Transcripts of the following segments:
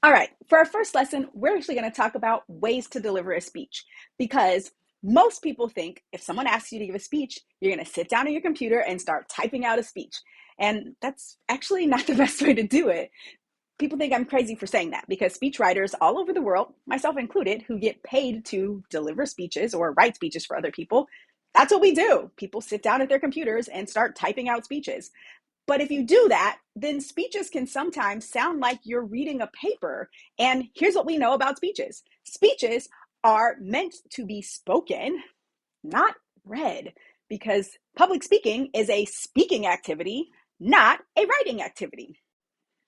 All right, for our first lesson, we're actually going to talk about ways to deliver a speech because most people think if someone asks you to give a speech, you're going to sit down at your computer and start typing out a speech. And that's actually not the best way to do it. People think I'm crazy for saying that because speech writers all over the world, myself included, who get paid to deliver speeches or write speeches for other people, that's what we do. People sit down at their computers and start typing out speeches. But if you do that, then speeches can sometimes sound like you're reading a paper. And here's what we know about speeches. Speeches are meant to be spoken, not read, because public speaking is a speaking activity, not a writing activity.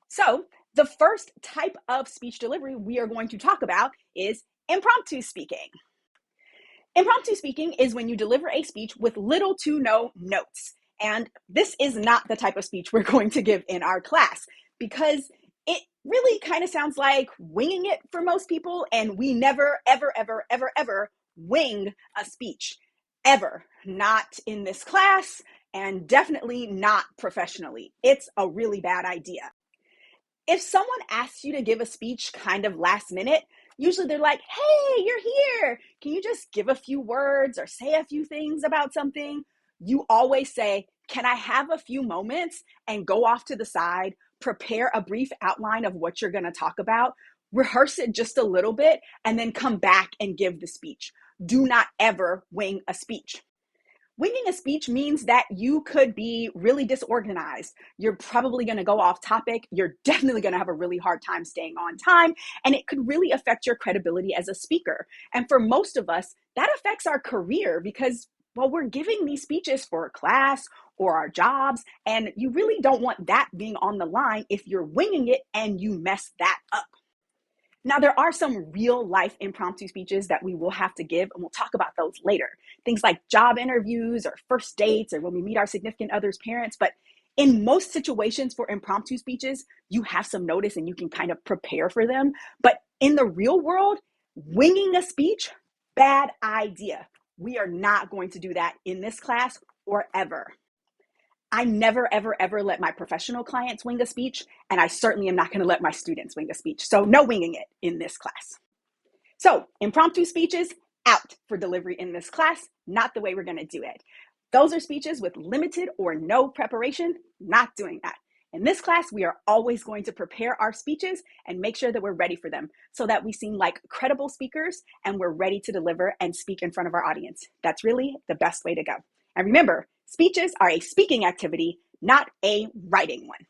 So the first type of speech delivery we are going to talk about is impromptu speaking. Impromptu speaking is when you deliver a speech with little to no notes. And this is not the type of speech we're going to give in our class because it really kind of sounds like winging it for most people. And we never, ever, ever, ever, ever wing a speech. Ever. Not in this class and definitely not professionally. It's a really bad idea. If someone asks you to give a speech kind of last minute, usually they're like, hey, you're here. Can you just give a few words or say a few things about something? You always say, can I have a few moments and go off to the side, prepare a brief outline of what you're going to talk about, rehearse it just a little bit, and then come back and give the speech. Do not ever wing a speech. Winging a speech means that you could be really disorganized. You're probably going to go off topic. You're definitely going to have a really hard time staying on time, and it could really affect your credibility as a speaker. And for most of us, that affects our career because, well, we're giving these speeches for a class or our jobs, and you really don't want that being on the line if you're winging it and you mess that up. Now, there are some real life impromptu speeches that we will have to give, and we'll talk about those later. Things like job interviews or first dates or when we meet our significant other's parents. But in most situations for impromptu speeches, you have some notice and you can kind of prepare for them. But in the real world, winging a speech, bad idea. We are not going to do that in this class or ever. I never, ever, ever let my professional clients wing a speech, and I certainly am not going to let my students wing a speech. So no winging it in this class. So impromptu speeches, out for delivery in this class, not the way we're going to do it. Those are speeches with limited or no preparation, not doing that. In this class, we are always going to prepare our speeches and make sure that we're ready for them so that we seem like credible speakers and we're ready to deliver and speak in front of our audience. That's really the best way to go. And remember, speeches are a speaking activity, not a writing one.